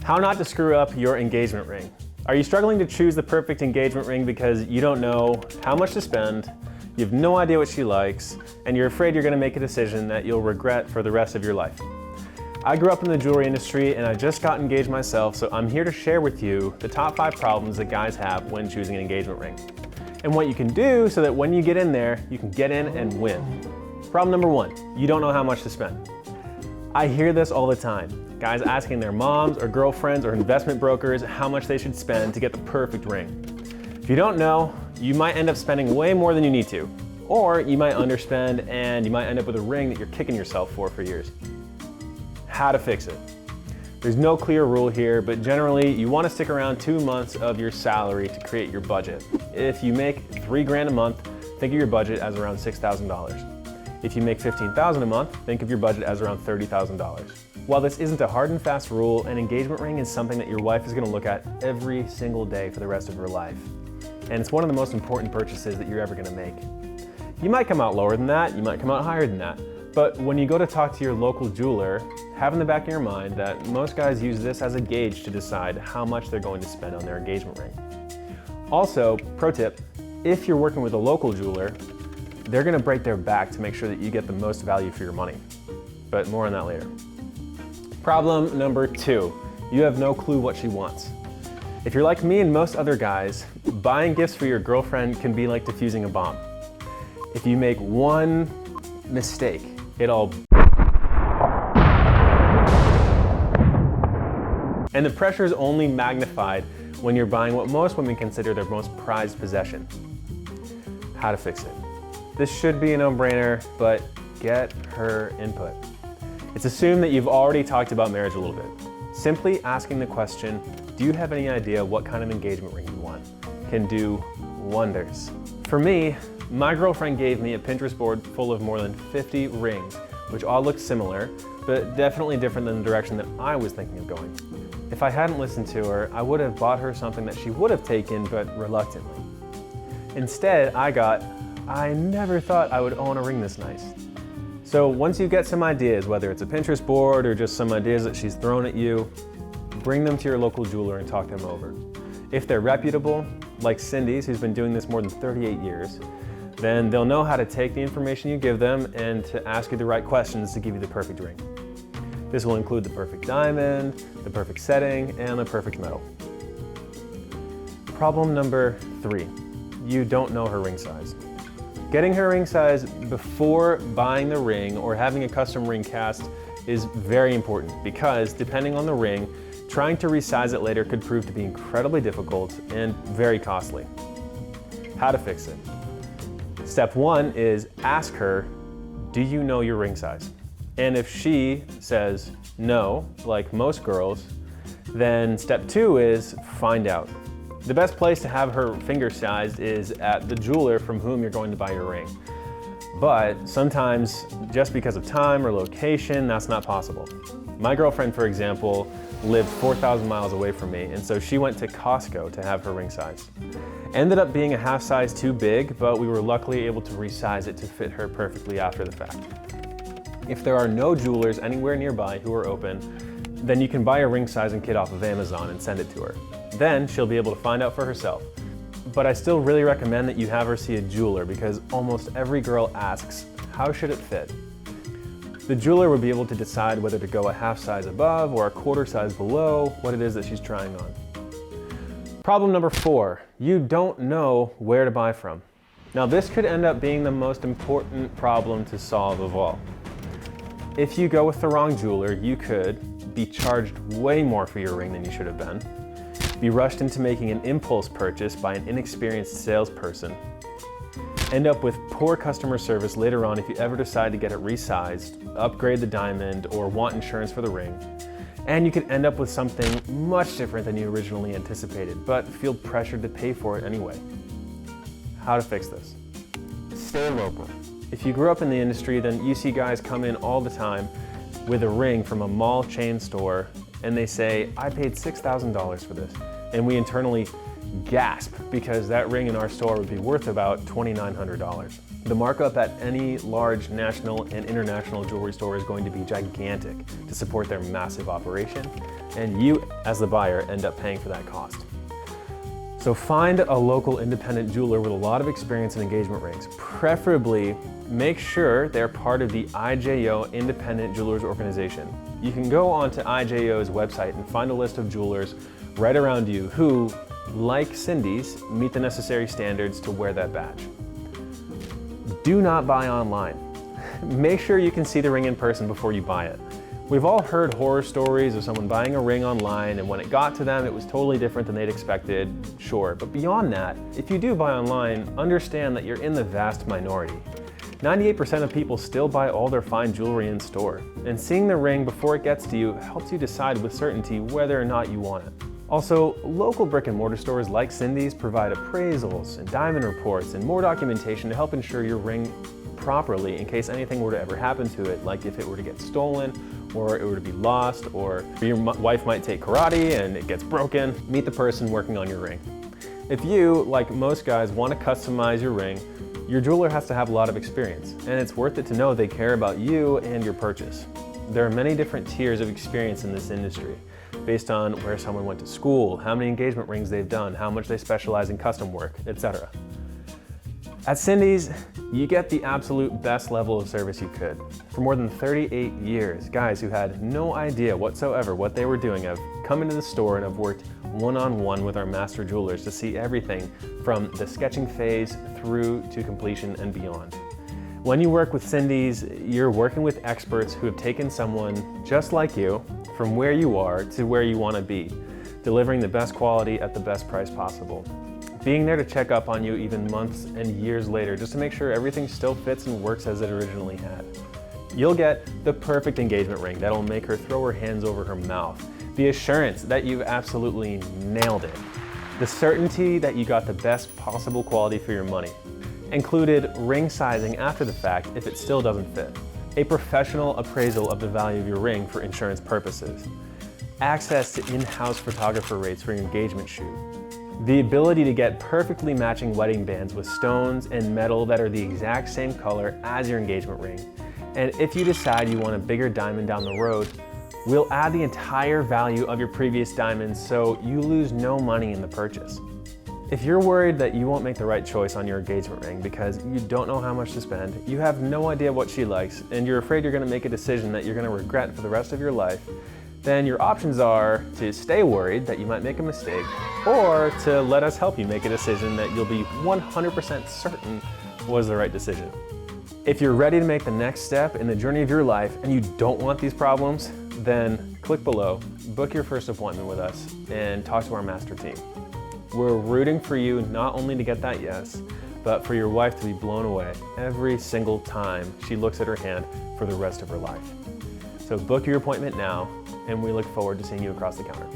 How not to screw up your engagement ring. Are you struggling to choose the perfect engagement ring because you don't know how much to spend, you have no idea what she likes, and you're afraid you're going to make a decision that you'll regret for the rest of your life? I grew up in the jewelry industry and I just got engaged myself, so I'm here to share with you the top 5 problems that guys have when choosing an engagement ring, and what you can do so that when you get in there, you can get in and win. Problem number 1, you don't know how much to spend. I hear this all the time. Guys asking their moms or girlfriends or investment brokers how much they should spend to get the perfect ring. If you don't know, you might end up spending way more than you need to, or you might underspend and you might end up with a ring that you're kicking yourself for years. How to fix it. There's no clear rule here, but generally you want to stick around 2 months of your salary to create your budget. If you make $3 grand a month, think of your budget as around $6,000. If you make $15,000 a month, think of your budget as around $30,000. While this isn't a hard and fast rule, an engagement ring is something that your wife is going to look at every single day for the rest of her life. And it's one of the most important purchases that you're ever going to make. You might come out lower than that, you might come out higher than that, but when you go to talk to your local jeweler, have in the back of your mind that most guys use this as a gauge to decide how much they're going to spend on their engagement ring. Also, pro tip, if you're working with a local jeweler, they're going to break their back to make sure that you get the most value for your money. But more on that later. Problem number 2, you have no clue what she wants. If you're like me and most other guys, buying gifts for your girlfriend can be like defusing a bomb. If you make one mistake, it'll... And the pressure is only magnified when you're buying what most women consider their most prized possession. How to fix it. This should be a no-brainer, but get her input. It's assumed that you've already talked about marriage a little bit. Simply asking the question, do you have any idea what kind of engagement ring you want, can do wonders. For me, my girlfriend gave me a Pinterest board full of more than 50 rings, which all looked similar, but definitely different than the direction that I was thinking of going. If I hadn't listened to her, I would have bought her something that she would have taken, but reluctantly. Instead, I never thought I would own a ring this nice. So once you get some ideas, whether it's a Pinterest board or just some ideas that she's thrown at you, bring them to your local jeweler and talk them over. If they're reputable, like Cindy's, who's been doing this more than 38 years, then they'll know how to take the information you give them and to ask you the right questions to give you the perfect ring. This will include the perfect diamond, the perfect setting, and the perfect metal. Problem number 3, you don't know her ring size. Getting her ring size before buying the ring or having a custom ring cast is very important because, depending on the ring, trying to resize it later could prove to be incredibly difficult and very costly. How to fix it? Step 1 is ask her, do you know your ring size? And if she says no, like most girls, then step 2 is find out. The best place to have her finger sized is at the jeweler from whom you're going to buy your ring. But sometimes, just because of time or location, that's not possible. My girlfriend, for example, lived 4,000 miles away from me, and so she went to Costco to have her ring sized. Ended up being a half size too big, but we were luckily able to resize it to fit her perfectly after the fact. If there are no jewelers anywhere nearby who are open, then you can buy a ring sizing kit off of Amazon and send it to her. Then she'll be able to find out for herself. But I still really recommend that you have her see a jeweler because almost every girl asks, how should it fit? The jeweler will be able to decide whether to go a half size above or a quarter size below what it is that she's trying on. Problem number 4, you don't know where to buy from. Now this could end up being the most important problem to solve of all. If you go with the wrong jeweler, you could be charged way more for your ring than you should have been, be rushed into making an impulse purchase by an inexperienced salesperson, end up with poor customer service later on if you ever decide to get it resized, upgrade the diamond, or want insurance for the ring, and you could end up with something much different than you originally anticipated, but feel pressured to pay for it anyway. How to fix this? Stay local. If you grew up in the industry, then you see guys come in all the time with a ring from a mall chain store and they say, I paid $6,000 for this. And we internally gasp because that ring in our store would be worth about $2,900. The markup at any large national and international jewelry store is going to be gigantic to support their massive operation, and you, as the buyer, end up paying for that cost. So find a local independent jeweler with a lot of experience in engagement rings. Preferably, make sure they're part of the IJO Independent Jewelers Organization. You can go onto IJO's website and find a list of jewelers right around you who, like Cindy's, meet the necessary standards to wear that badge. Do not buy online. Make sure you can see the ring in person before you buy it. We've all heard horror stories of someone buying a ring online and when it got to them it was totally different than they'd expected, sure. But beyond that, if you do buy online, understand that you're in the vast minority. 98% of people still buy all their fine jewelry in store, and seeing the ring before it gets to you helps you decide with certainty whether or not you want it. Also, local brick and mortar stores like Cindy's provide appraisals and diamond reports and more documentation to help ensure your ring properly in case anything were to ever happen to it, like if it were to get stolen or it were to be lost, or your wife might take karate and it gets broken. Meet the person working on your ring. If you, like most guys, want to customize your ring, your jeweler has to have a lot of experience, and it's worth it to know they care about you and your purchase. There are many different tiers of experience in this industry, based on where someone went to school, how many engagement rings they've done, how much they specialize in custom work, etc. At Cindy's, you get the absolute best level of service you could. For more than 38 years, guys who had no idea whatsoever what they were doing have come into the store and have worked one-on-one with our master jewelers to see everything from the sketching phase through to completion and beyond. When you work with Cindy's, you're working with experts who have taken someone just like you from where you are to where you want to be, delivering the best quality at the best price possible. Being there to check up on you even months and years later just to make sure everything still fits and works as it originally had. You'll get the perfect engagement ring that'll make her throw her hands over her mouth, the assurance that you've absolutely nailed it, the certainty that you got the best possible quality for your money, included ring sizing after the fact if it still doesn't fit, a professional appraisal of the value of your ring for insurance purposes, access to in-house photographer rates for your engagement shoot, the ability to get perfectly matching wedding bands with stones and metal that are the exact same color as your engagement ring. And if you decide you want a bigger diamond down the road, we'll add the entire value of your previous diamonds so you lose no money in the purchase. If you're worried that you won't make the right choice on your engagement ring because you don't know how much to spend, you have no idea what she likes, and you're afraid you're going to make a decision that you're going to regret for the rest of your life, then your options are to stay worried that you might make a mistake, or to let us help you make a decision that you'll be 100% certain was the right decision. If you're ready to make the next step in the journey of your life and you don't want these problems, then click below, book your first appointment with us, and talk to our master team. We're rooting for you not only to get that yes, but for your wife to be blown away every single time she looks at her hand for the rest of her life. So book your appointment now, and we look forward to seeing you across the counter.